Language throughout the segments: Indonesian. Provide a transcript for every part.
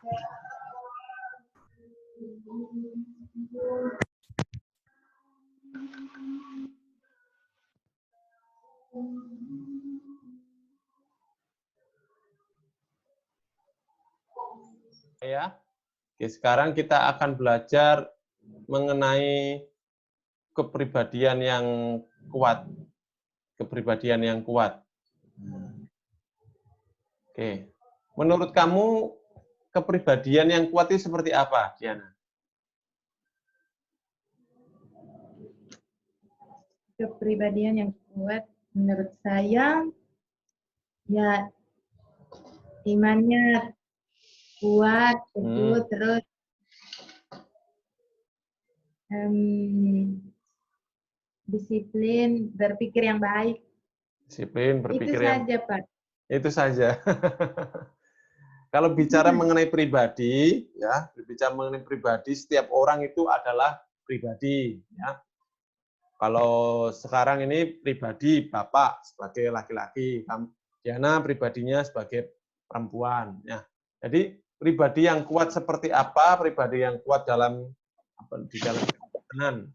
Ya. Oke, sekarang kita akan belajar mengenai kepribadian yang kuat. Kepribadian yang kuat. Oke. Menurut kamu kepribadian yang kuat itu seperti apa, Diana? Kepribadian yang kuat menurut saya ya imannya kuat, teguh, terus disiplin, berpikir yang baik. Disiplin, berpikir Itu yang... saja, Pak. Itu saja. Kalau bicara mengenai pribadi, ya, berbicara mengenai pribadi, setiap orang itu adalah pribadi, ya. Kalau sekarang ini pribadi Bapak sebagai laki-laki, Diana pribadinya sebagai perempuan, ya. Jadi pribadi yang kuat seperti apa? Pribadi yang kuat di dalam kehidupan,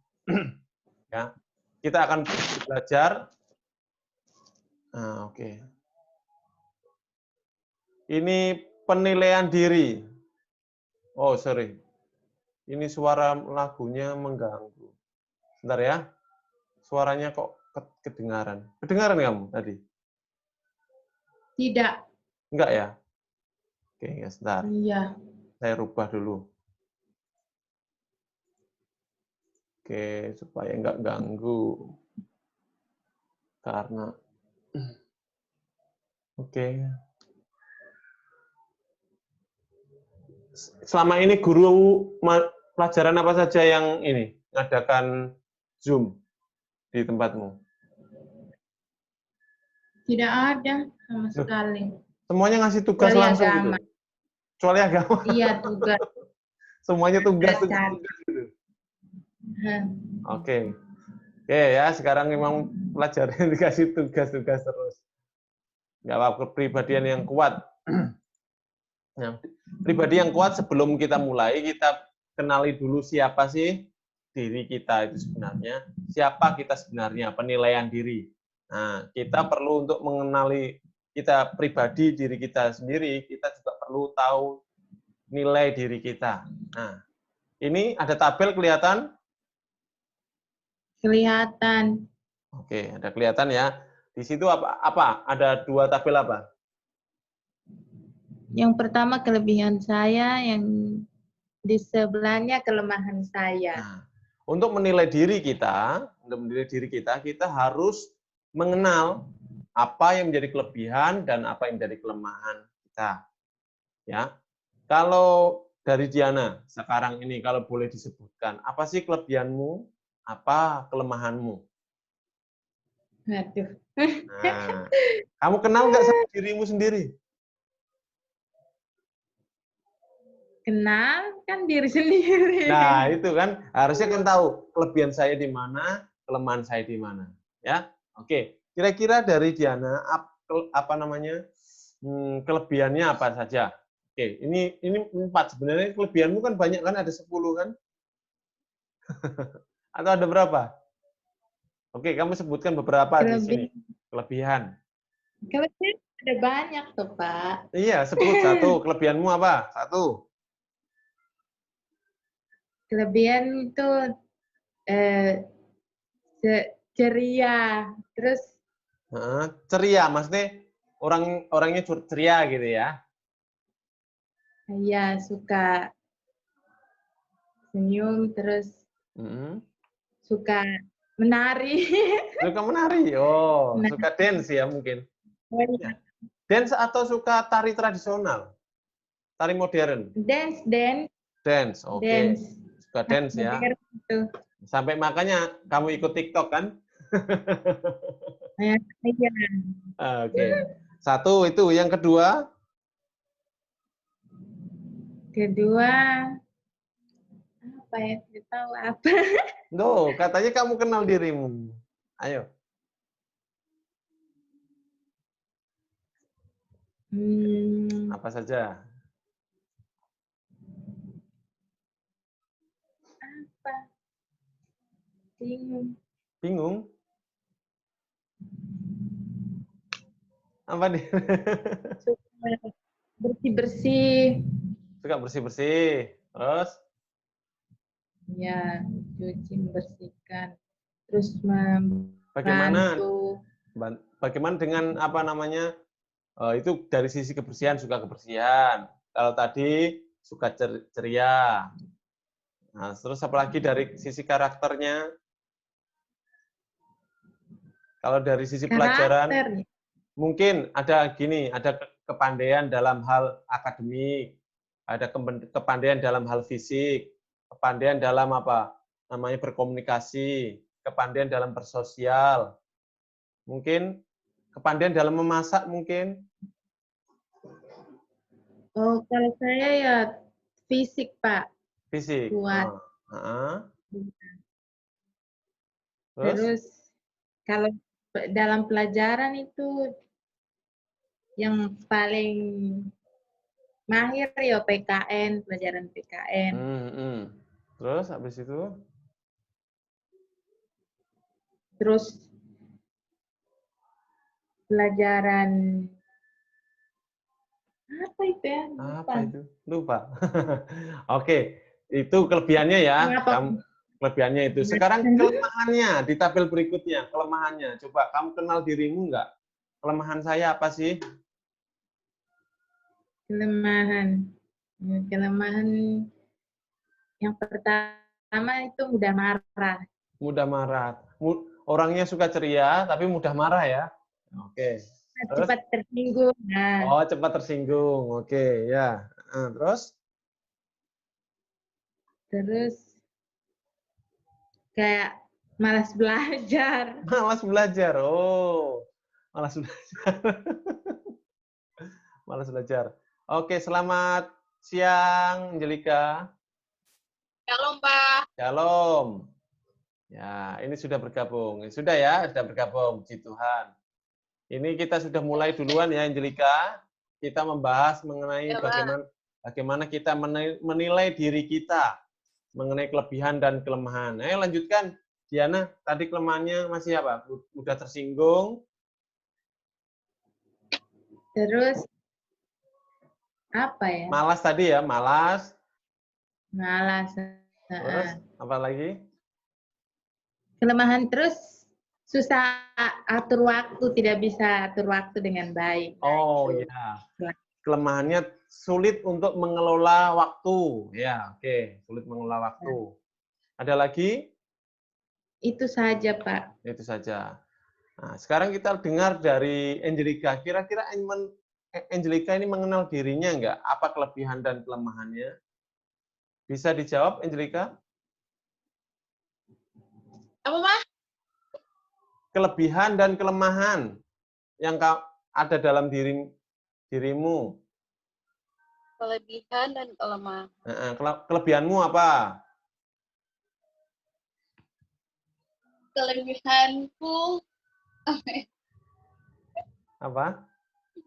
ya. Kita akan belajar. Nah, oke. Ini penilaian diri. Oh, sorry. Ini suara lagunya mengganggu. Bentar ya. Suaranya kok kedengaran. Kedengaran kamu tadi? Tidak. Enggak ya? Oke, ya sebentar. Iya. Saya rubah dulu. Oke, supaya enggak ganggu. Karena oke. Selama ini guru pelajaran apa saja yang ini mengadakan Zoom di tempatmu? Tidak ada sama sekali. Semuanya ngasih tugas Kecuali langsung agama. gitu? Kecuali agama? Iya, tugas. Semuanya tugas gitu. Oke. Oke ya, sekarang memang pelajaran dikasih tugas-tugas terus. Nggak apa-apa, kepribadian yang kuat. Nah, pribadi yang kuat sebelum kita mulai, kita kenali dulu siapa sih diri kita itu sebenarnya. Siapa kita sebenarnya, penilaian diri. Nah, kita perlu untuk mengenali kita pribadi diri kita sendiri, kita juga perlu tahu nilai diri kita. Nah, ini ada tabel kelihatan? Kelihatan. Oke, ada kelihatan ya. Di situ apa? Ada dua tabel apa? Yang pertama kelebihan saya, yang di sebelahnya kelemahan saya. Nah, untuk menilai diri kita, kita harus mengenal apa yang menjadi kelebihan dan apa yang menjadi kelemahan kita. Ya. Kalau dari Diana sekarang ini kalau boleh disebutkan, apa sih kelebihanmu, apa kelemahanmu? Aduh. Nah, kamu kenal nggak sama dirimu sendiri? Kenal kan diri sendiri. Nah, itu kan harusnya kan tahu kelebihan saya di mana, kelemahan saya di mana. Ya, oke. Kira-kira dari Diana apa namanya kelebihannya apa saja? Oke, ini 4 sebenarnya kelebihanmu kan banyak kan ada 10 kan? Atau ada berapa? Oke, kamu sebutkan beberapa di sini kelebihan. Kelebihan ada banyak tuh, Pak. Iya, sebut satu. Kelebihanmu apa? Satu. Kelebihan itu ceria, terus Ceria, maksudnya orangnya ceria gitu ya? ya suka senyum, terus suka menari. Suka menari? Oh, suka dance ya mungkin? Ya. Dance atau suka tari tradisional? Tari modern? Dance. Dance, oke. Suka dance ya? Itu. Sampai makanya kamu ikut TikTok kan? Iya. Oke. Satu itu, yang kedua? Kedua, apa ya? Tidak tahu apa. No, katanya kamu kenal dirimu. Ayo. Apa saja? apa? Bingung. Bingung? Apa nih? Suka bersih-bersih. Suka bersih-bersih. Terus? Ya, cuci, membersihkan. Terus Bagaimana? membantu. Bagaimana dengan apa namanya? Itu dari sisi kebersihan, suka kebersihan. Kalau tadi suka ceria. Nah, terus apalagi dari sisi karakternya? Kalau dari sisi pelajaran, Karakter. mungkin ada gini, ada kepandaian dalam hal akademik, ada kepandaian dalam hal fisik, kepandaian dalam apa namanya berkomunikasi, kepandaian dalam bersosial, mungkin kepandaian dalam memasak mungkin. Oh, kalau saya ya fisik, Pak. Fisik. Kuat. Terus Terus kalau dalam pelajaran itu yang paling mahir ya PKN, pelajaran PKN. Terus habis itu Terus pelajaran apa itu ya? apa itu? Lupa. Oke, itu kelebihannya ya. Apa? Kelebihannya itu. Sekarang kelemahannya di tabel berikutnya. Kelemahannya. Coba kamu kenal dirimu nggak? Kelemahan saya apa sih? Kelemahan. Kelemahan yang pertama itu mudah marah. Mudah marah. Orangnya suka ceria, tapi mudah marah ya. Oke. Terus? Cepat tersinggung. Nah, Oh, cepat tersinggung. Oke, ya. Terus? terus kayak malas belajar. Malas belajar. Oh, malas belajar. Malas belajar. Oke, selamat siang, Angelika. Shalom, Pak. Shalom. Ya, ini sudah bergabung. Sudah ya, sudah bergabung. Puji Tuhan. Ini kita sudah mulai duluan ya, Angelika. Kita membahas mengenai Ya, bagaimana kita menilai diri kita, mengenai kelebihan dan kelemahan. Ayo lanjutkan, Diana. Tadi kelemahannya masih apa? Udah tersinggung. Terus apa ya? Malas tadi ya, malas. Malas. Terus apa lagi? Kelemahan terus susah atur waktu, tidak bisa atur waktu dengan baik. Oh ya, kelemahannya sulit untuk mengelola waktu. Ya, oke, sulit mengelola waktu. Ada lagi? Itu saja, Pak. Itu saja. Nah, sekarang kita dengar dari Angelika. Kira-kira Angelika ini mengenal dirinya enggak? Apa kelebihan dan kelemahannya? Bisa dijawab, Angelika? Apa, Pak? Kelebihan dan kelemahan yang ada dalam dirimu. Kelebihan dan kelemahan. Kelebihanmu apa? Kelebihanku Apa?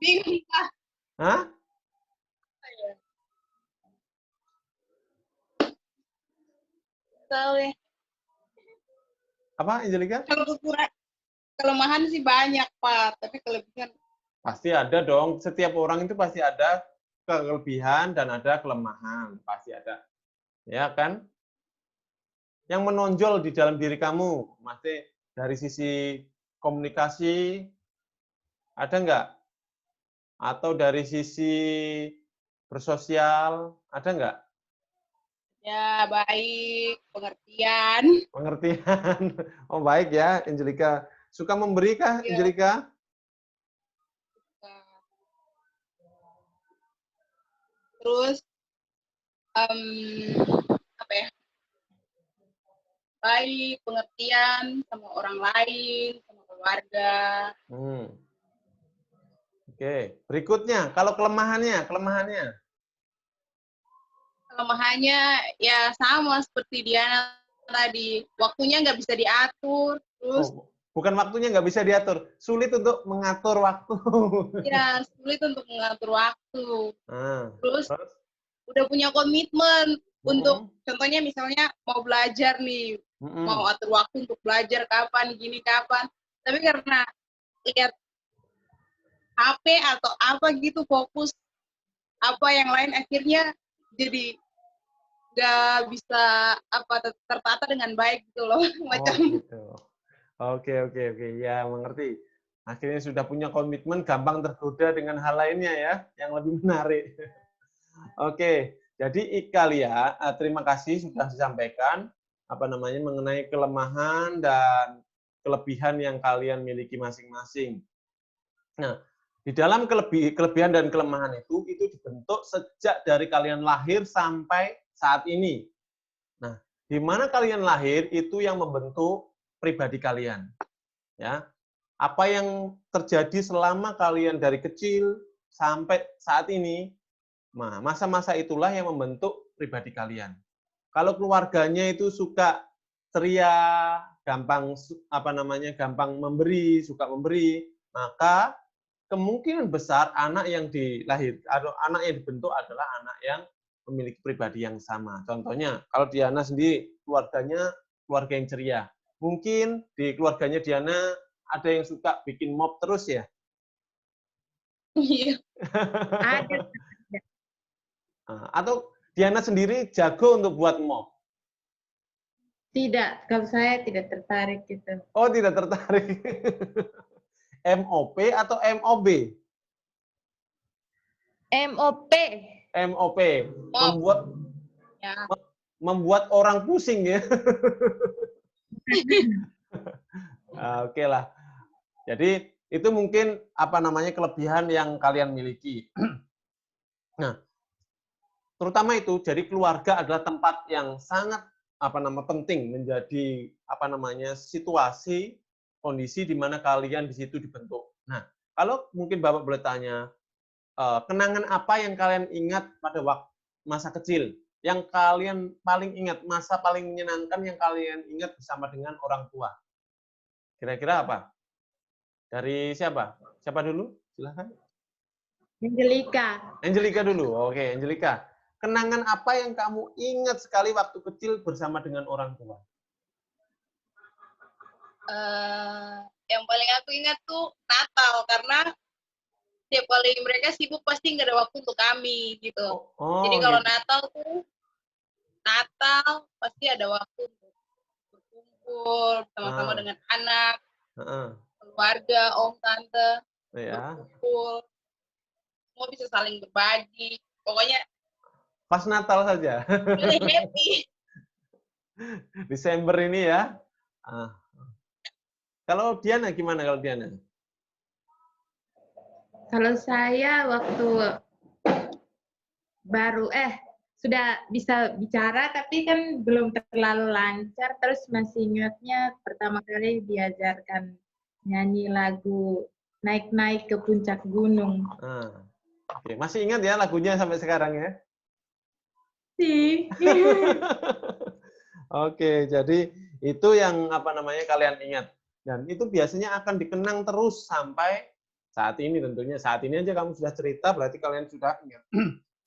bingung, Pak. Hah? Tahu ya. Apa, Angelika? Kalau kekurangan kelemahan sih banyak, Pak, tapi kelebihan Pasti ada dong. Setiap orang itu pasti ada kelebihan dan ada kelemahan. Pasti ada. Ya kan? Yang menonjol di dalam diri kamu, masih dari sisi komunikasi, ada nggak? Atau dari sisi bersosial, ada nggak? ya baik, pengertian. Pengertian. Oh baik ya, Angelika. Suka memberi kah, Ya. Angelika? Terus apa ya? Baik, pengertian sama orang lain, sama keluarga. Oke, berikutnya kalau kelemahannya. Kelemahannya ya sama seperti Diana tadi, waktunya nggak bisa diatur, terus Bukan waktunya nggak bisa diatur, sulit untuk mengatur waktu. ya sulit untuk mengatur waktu. Nah, Terus udah punya komitmen Untuk contohnya misalnya mau belajar nih, mau atur waktu untuk belajar kapan, gini kapan. Tapi karena lihat HP atau apa gitu fokus apa yang lain akhirnya jadi nggak bisa tertata dengan baik gitu loh macam. Gitu. Oke. Ya, mengerti. Akhirnya sudah punya komitmen, gampang tergoda dengan hal lainnya ya, yang lebih menarik. Oke, jadi Ikalia, terima kasih sudah disampaikan mengenai kelemahan dan kelebihan yang kalian miliki masing-masing. Nah, di dalam kelebihan dan kelemahan itu dibentuk sejak dari kalian lahir sampai saat ini. Nah, di mana kalian lahir itu yang membentuk pribadi kalian. Ya. Apa yang terjadi selama kalian dari kecil sampai saat ini, nah, masa-masa itulah yang membentuk pribadi kalian. Kalau keluarganya itu suka ceria, gampang gampang memberi, suka memberi, maka kemungkinan besar anak yang anak yang dibentuk adalah anak yang memiliki pribadi yang sama. Contohnya, kalau Diana sendiri keluarganya keluarga yang ceria. Mungkin di keluarganya Diana ada yang suka bikin mob terus ya? Iya. Ada. Atau Diana sendiri jago untuk buat mob? Tidak, kalau saya tidak tertarik gitu. Oh, tidak tertarik. MOP atau MOB? MOP. MOP. Membuat orang pusing ya. Oke lah. Jadi itu mungkin kelebihan yang kalian miliki. Nah, terutama itu, jadi keluarga adalah tempat yang sangat penting menjadi situasi kondisi di mana kalian di situ dibentuk. Nah, kalau mungkin Bapak boleh tanya, kenangan apa yang kalian ingat pada waktu masa kecil? Yang kalian paling ingat, masa paling menyenangkan yang kalian ingat bersama dengan orang tua? Kira-kira apa? Dari siapa? Siapa dulu? Silahkan. Angelica. Angelica dulu. Oke, Angelica. Kenangan apa yang kamu ingat sekali waktu kecil bersama dengan orang tua? Yang paling aku ingat tuh Natal, karena tiap kali mereka sibuk pasti nggak ada waktu untuk kami gitu. Jadi kalau gitu. Natal pasti ada waktu untuk berkumpul sama-sama dengan anak, keluarga, om, tante, berkumpul, semua bisa saling berbagi. Pokoknya pas Natal saja. Happy. Desember ini ya. Kalau Diana gimana kalau Diana? Kalau saya waktu baru sudah bisa bicara tapi kan belum terlalu lancar, terus masih ingatnya pertama kali diajarkan nyanyi lagu Naik-naik ke puncak gunung. Oke. Masih ingat ya lagunya sampai sekarang ya? Sih. Oke, jadi itu yang kalian ingat. Dan itu biasanya akan dikenang terus sampai saat ini tentunya. Saat ini aja kamu sudah cerita, berarti kalian sudah ingat.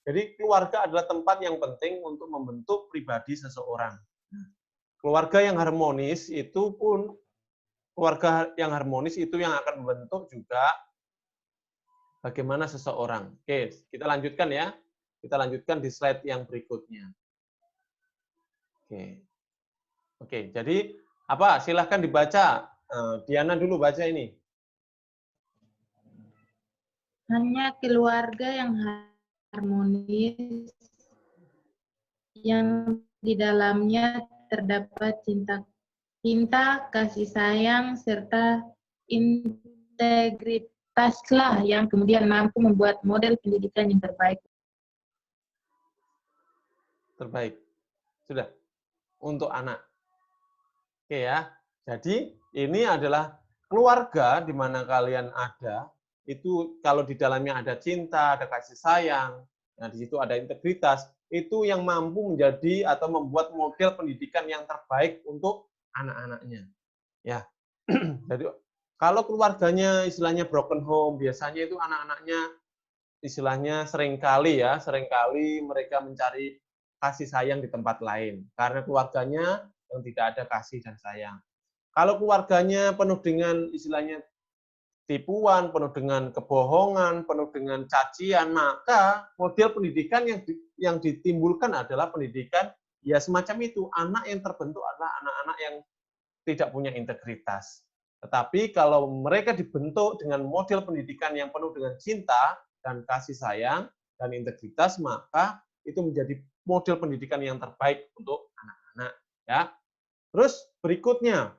Jadi keluarga adalah tempat yang penting untuk membentuk pribadi seseorang. Keluarga yang harmonis itu yang akan membentuk juga bagaimana seseorang. Oke, kita lanjutkan ya. Kita lanjutkan di slide yang berikutnya. Oke, jadi silahkan dibaca. Diana dulu baca ini. Hanya keluarga yang harmonis, yang di dalamnya terdapat cinta, kasih sayang, serta integritaslah yang kemudian mampu membuat model pendidikan yang terbaik. Terbaik. Sudah. Untuk anak. Oke ya. Jadi ini adalah keluarga di mana kalian ada, itu kalau di dalamnya ada cinta, ada kasih sayang, nah di situ ada integritas, itu yang mampu menjadi atau membuat model pendidikan yang terbaik untuk anak-anaknya. Ya. Jadi kalau keluarganya istilahnya broken home, biasanya itu anak-anaknya istilahnya seringkali mereka mencari kasih sayang di tempat lain. Karena keluarganya yang tidak ada kasih dan sayang. Kalau keluarganya penuh dengan istilahnya tipuan, penuh dengan kebohongan, penuh dengan cacian, maka model pendidikan yang ditimbulkan adalah pendidikan ya semacam itu. Anak yang terbentuk adalah anak-anak yang tidak punya integritas. Tetapi kalau mereka dibentuk dengan model pendidikan yang penuh dengan cinta dan kasih sayang dan integritas, maka itu menjadi model pendidikan yang terbaik untuk anak-anak. Ya. Terus berikutnya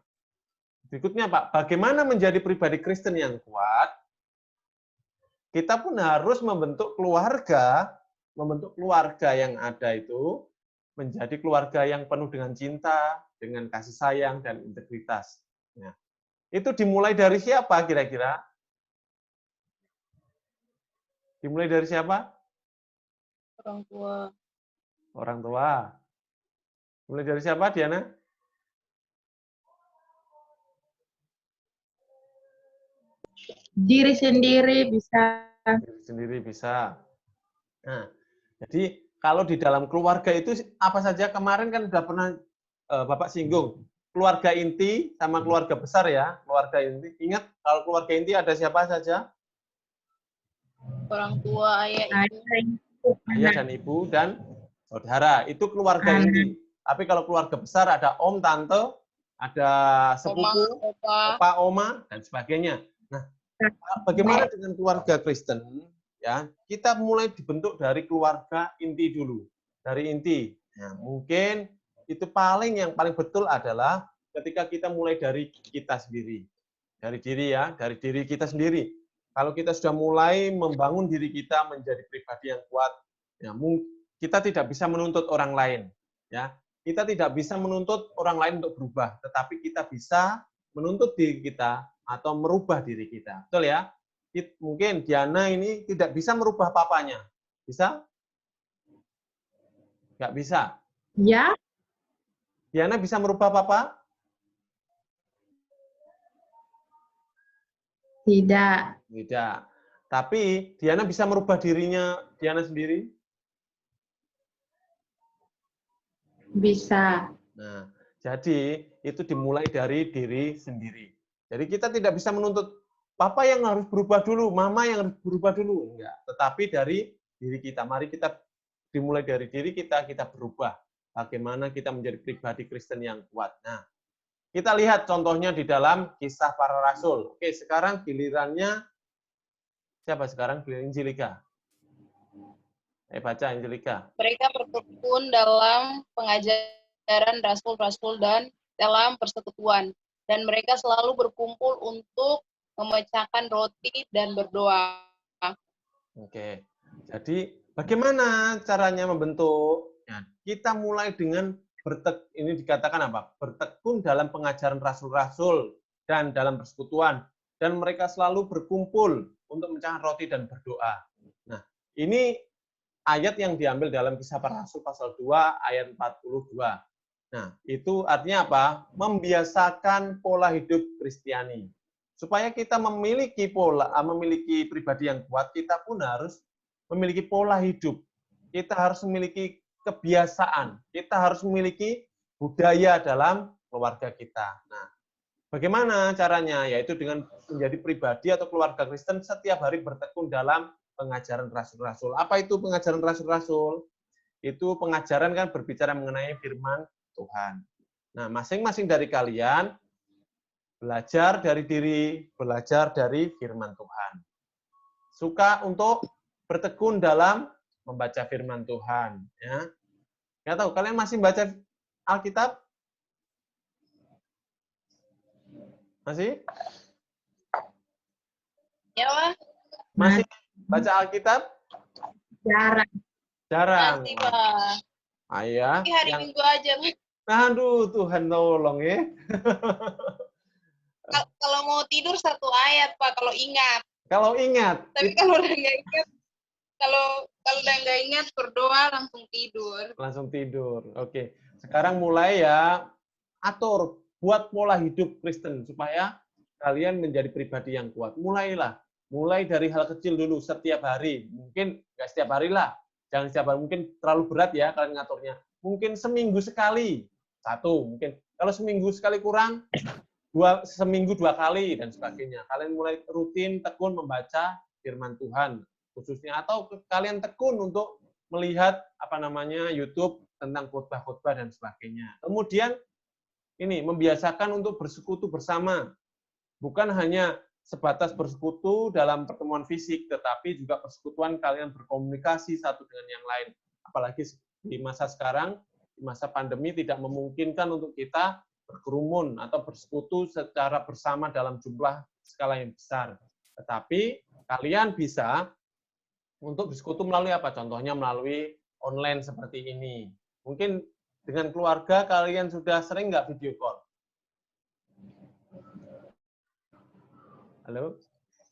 Pak, bagaimana menjadi pribadi Kristen yang kuat? Kita pun harus membentuk keluarga yang ada itu menjadi keluarga yang penuh dengan cinta, dengan kasih sayang dan integritas. Ya. Itu dimulai dari siapa kira-kira? Dimulai dari siapa? Orang tua. Orang tua. Mulai dari siapa, Diana? Diri sendiri bisa. Diri sendiri bisa. Nah, jadi kalau di dalam keluarga itu apa saja kemarin kan sudah pernah Bapak singgung keluarga inti sama keluarga besar ya, keluarga inti. Ingat kalau keluarga inti ada siapa saja? Orang tua, ayah, ibu. Ayah dan ibu dan saudara. Itu keluarga inti. Tapi kalau keluarga besar ada om, tante, ada sepupu, opa, oma dan sebagainya. Nah, bagaimana dengan keluarga Kristen? Ya, kita mulai dibentuk dari keluarga inti dulu, dari inti. Nah, mungkin itu yang paling betul adalah ketika kita mulai dari kita sendiri, dari diri ya, dari diri kita sendiri. Kalau kita sudah mulai membangun diri kita menjadi pribadi yang kuat, ya, kita tidak bisa menuntut orang lain. Ya, kita tidak bisa menuntut orang lain untuk berubah, tetapi kita bisa menuntut diri kita atau merubah diri kita. Betul ya? Mungkin Diana ini tidak bisa merubah papanya. Bisa? Nggak bisa. Ya. Diana bisa merubah papa? Tidak. Tidak. Tapi Diana bisa merubah dirinya Diana sendiri? Bisa. Nah, jadi itu dimulai dari diri sendiri. Jadi kita tidak bisa menuntut papa yang harus berubah dulu, mama yang harus berubah dulu. Enggak. Tetapi dari diri kita. Mari kita dimulai dari diri kita berubah. Bagaimana kita menjadi pribadi Kristen yang kuat. Nah, kita lihat contohnya di dalam Kisah Para Rasul. Oke, sekarang gilirannya siapa sekarang? Giliran Angelika. Baca Angelika. Mereka bertekun dalam pengajaran rasul-rasul dan dalam persekutuan. Dan mereka selalu berkumpul untuk memecahkan roti dan berdoa. Oke, jadi bagaimana caranya membentuk? Ya, kita mulai dengan ini dikatakan apa? Bertekun dalam pengajaran rasul-rasul dan dalam persekutuan. Dan mereka selalu berkumpul untuk memecahkan roti dan berdoa. Nah, ini ayat yang diambil dalam Kisah Para Rasul pasal 2 ayat 42. Nah, itu artinya apa? Membiasakan pola hidup Kristiani. Supaya kita memiliki pribadi yang kuat, kita pun harus memiliki pola hidup. Kita harus memiliki kebiasaan. Kita harus memiliki budaya dalam keluarga kita. Nah, bagaimana caranya? Yaitu dengan menjadi pribadi atau keluarga Kristen setiap hari bertekun dalam pengajaran rasul-rasul. Apa itu pengajaran rasul-rasul? Itu pengajaran kan berbicara mengenai firman Tuhan. Nah, masing-masing dari kalian belajar dari diri, belajar dari firman Tuhan. Suka untuk bertekun dalam membaca firman Tuhan. Ya. Nggak tahu, kalian masih baca Alkitab? Masih? Ya, Pak. Masih baca Alkitab? Jarang. Jarang. Masih, Pak. Ayah. Ini hari Minggu aja, Pak. Aduh, Tuhan tolong ya. Kalau mau tidur satu ayat, Pak, kalau ingat. Kalau ingat. Tapi kalau udah nggak ingat, kalau udah nggak ingat berdoa langsung tidur. Langsung tidur. Oke. Sekarang mulai ya atur, buat pola hidup Kristen supaya kalian menjadi pribadi yang kuat. Mulai dari hal kecil dulu setiap hari. Mungkin nggak setiap hari lah. Jangan setiap hari, mungkin terlalu berat ya kalian ngaturnya. Mungkin seminggu sekali, satu. Mungkin kalau seminggu sekali kurang, seminggu 2 kali, dan sebagainya. Kalian mulai rutin, tekun membaca firman Tuhan, khususnya. Atau kalian tekun untuk melihat YouTube tentang khotbah-khotbah dan sebagainya. Kemudian ini membiasakan untuk bersekutu bersama. Bukan hanya sebatas bersekutu dalam pertemuan fisik, tetapi juga persekutuan kalian berkomunikasi satu dengan yang lain. Apalagi di masa sekarang, di masa pandemi tidak memungkinkan untuk kita berkerumun atau bersekutu secara bersama dalam jumlah skala yang besar. Tetapi kalian bisa untuk bersekutu melalui apa? Contohnya melalui online seperti ini. Mungkin dengan keluarga kalian sudah sering nggak video call? Halo?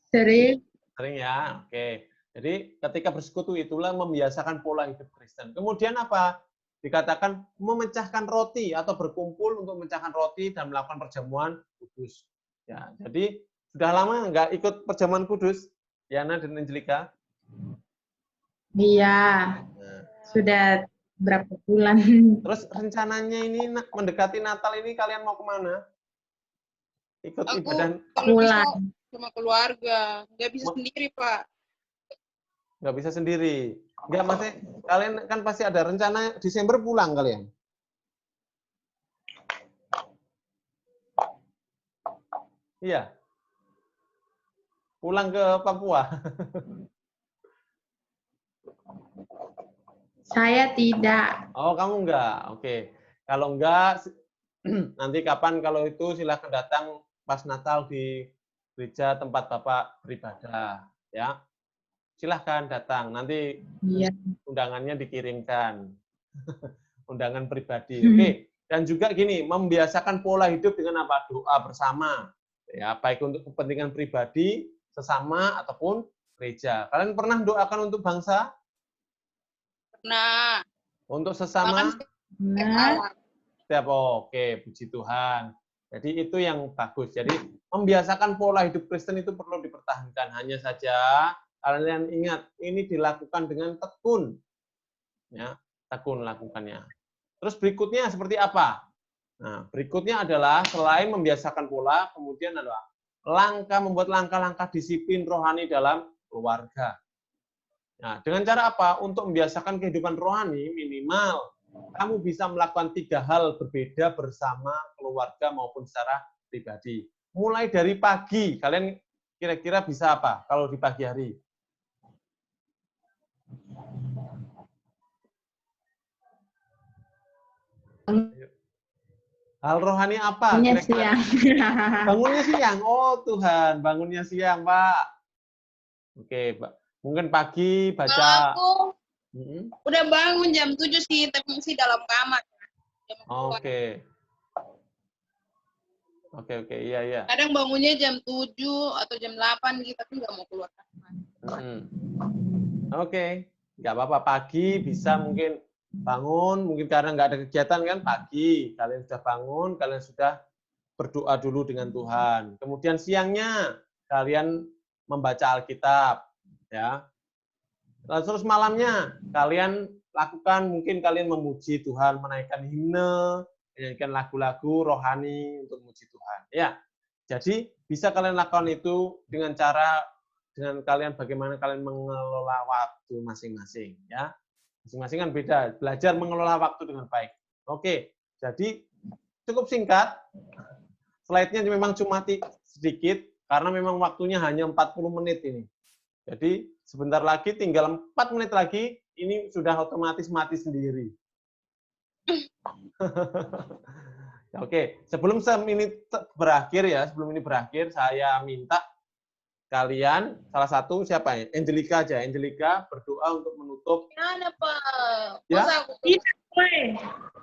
Sering. Sering ya, oke. Jadi ketika bersekutu itulah membiasakan pola hidup Kristen. Kemudian apa? Dikatakan memecahkan roti atau berkumpul untuk memecahkan roti dan melakukan perjamuan kudus. Ya, jadi sudah lama nggak ikut perjamuan kudus, Yana dan Angelika? Iya, sudah berapa bulan. Terus rencananya ini mendekati Natal ini kalian mau kemana? Ikut ibadah? Pulang sama keluarga, nggak bisa sendiri Pak. Nggak bisa sendiri. Nggak, maksudnya kalian kan pasti ada rencana Desember pulang kalian. Iya. Pulang ke Papua. Saya tidak. Oh, kamu enggak. Oke. Kalau enggak, nanti kapan kalau itu silahkan datang pas Natal di gereja tempat Bapak beribadah. Ya. Silahkan datang. Nanti undangannya dikirimkan. Undangan pribadi. Oke. Dan juga gini, membiasakan pola hidup dengan apa? Doa bersama. Ya, baik untuk kepentingan pribadi, sesama, ataupun gereja. Kalian pernah doakan untuk bangsa? Pernah. Untuk sesama? Nah. Oke, puji Tuhan. Jadi itu yang bagus. Jadi membiasakan pola hidup Kristen itu perlu dipertahankan. Hanya saja kalian ingat, ini dilakukan dengan tekun. Ya, tekun lakukannya. Terus berikutnya seperti apa? Nah, berikutnya adalah selain membiasakan pola, kemudian adalah membuat langkah-langkah disiplin rohani dalam keluarga. Nah, dengan cara apa? Untuk membiasakan kehidupan rohani, minimal kamu bisa melakukan 3 hal berbeda bersama keluarga maupun secara pribadi. Mulai dari pagi, kalian kira-kira bisa apa kalau di pagi hari? Hal rohani apa? Bangunnya siang. Bangunnya siang. Oh Tuhan, bangunnya siang, Pak. Oke, Pak. Mungkin pagi baca. Kalau aku udah bangun jam 7 sih, tapi masih dalam kamar. Oke. Oke, iya. Kadang bangunnya jam 7 atau jam 8 gitu, tapi nggak mau keluar kamar. Oke, nggak apa-apa. Pagi bisa mungkin bangun, mungkin karena nggak ada kegiatan kan, pagi kalian sudah bangun, kalian sudah berdoa dulu dengan Tuhan. Kemudian siangnya kalian membaca Alkitab, ya. Lalu terus malamnya kalian lakukan, mungkin kalian memuji Tuhan, menaikkan himne, menyanyikan lagu-lagu rohani untuk memuji Tuhan. Ya, jadi bisa kalian lakukan itu dengan cara kalian bagaimana kalian mengelola waktu masing-masing, ya. Masing-masing kan beda, belajar mengelola waktu dengan baik. Oke, jadi cukup singkat. Slide-nya memang cuma sedikit, karena memang waktunya hanya 40 menit ini. Jadi sebentar lagi, tinggal 4 menit lagi, ini sudah otomatis mati sendiri. Oke, sebelum ini berakhir ya, saya minta kalian, salah satu siapa ya? Angelika aja. Angelika berdoa untuk menutup. Gimana, Pak? Ya?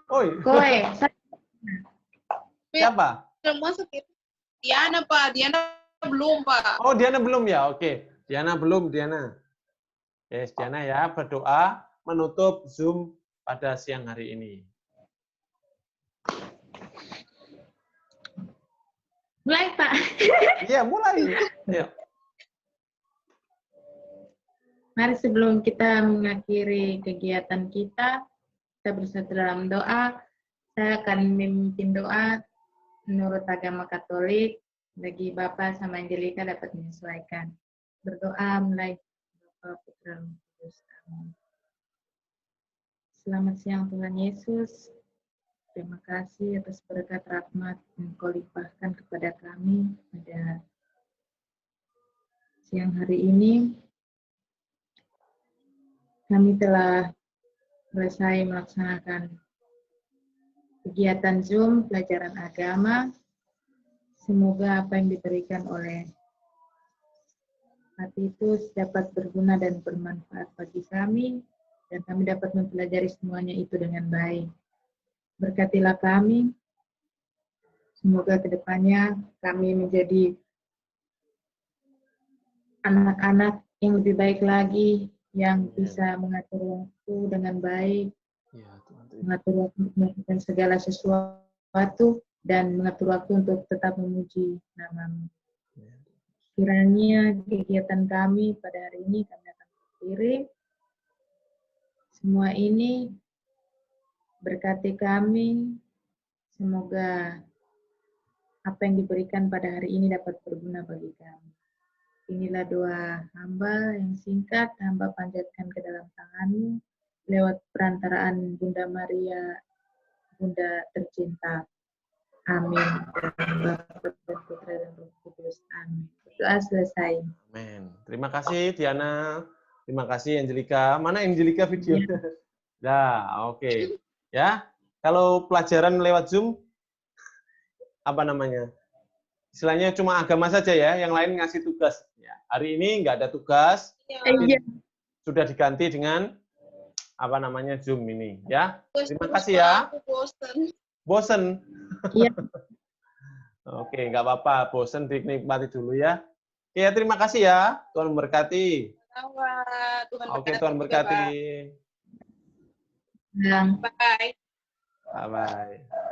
Kowe. Siapa? Masuk itu. Diana, Pak. Diana belum, Pak. Oh, Diana belum ya? Oke. Diana belum, Diana. Yes, Diana ya, berdoa menutup Zoom pada siang hari ini. Mulai, Pak. Iya, mulai. Ayo. Mari sebelum kita mengakhiri kegiatan kita bersatu dalam doa. Saya akan memimpin doa menurut agama Katolik. Bagi Bapak sama Angelika dapat menyesuaikan. Berdoa mulai Bapa, Putra, Roh Kudus. Amin. Selamat siang Tuhan Yesus. Terima kasih atas berkat rahmat yang Kau limpahkan kepada kami pada siang hari ini. Kami telah selesai melaksanakan kegiatan Zoom pelajaran agama. Semoga apa yang diberikan oleh hati itu dapat berguna dan bermanfaat bagi kami, dan kami dapat mempelajari semuanya itu dengan baik. Berkatilah kami, semoga kedepannya kami menjadi anak-anak yang lebih baik lagi, yang bisa mengatur waktu dengan baik, mengatur waktu untuk melakukan segala sesuatu, dan mengatur waktu untuk tetap memuji nama-Mu. Kiranya kegiatan kami pada hari ini kami akan kirim. Semua ini berkati kami, semoga apa yang diberikan pada hari ini dapat berguna bagi kami. Inilah doa hamba yang singkat, hamba panjatkan ke dalam tangan-Mu lewat perantaraan Bunda Maria, Bunda tercinta. Amin. Bapa dan Putra dan Roh Kudus. Amin. Doa selesai. Amin. Terima kasih Diana. Terima kasih Angelika. Mana Angelika videonya? Nah, oke. Ya, kalau pelajaran lewat Zoom, apa namanya? Istilahnya cuma agama saja ya, yang lain ngasih tugas. Ya, hari ini nggak ada tugas, Iya. sudah diganti dengan apa namanya Zoom ini. Ya, terima kasih ya. Bosen. Iya. Oke, nggak apa-apa. Bosen dinikmati dulu ya. Oke, terima kasih ya. Tuhan memberkati. Oke, Tuhan berkati. Bye. Bye. Bye-bye.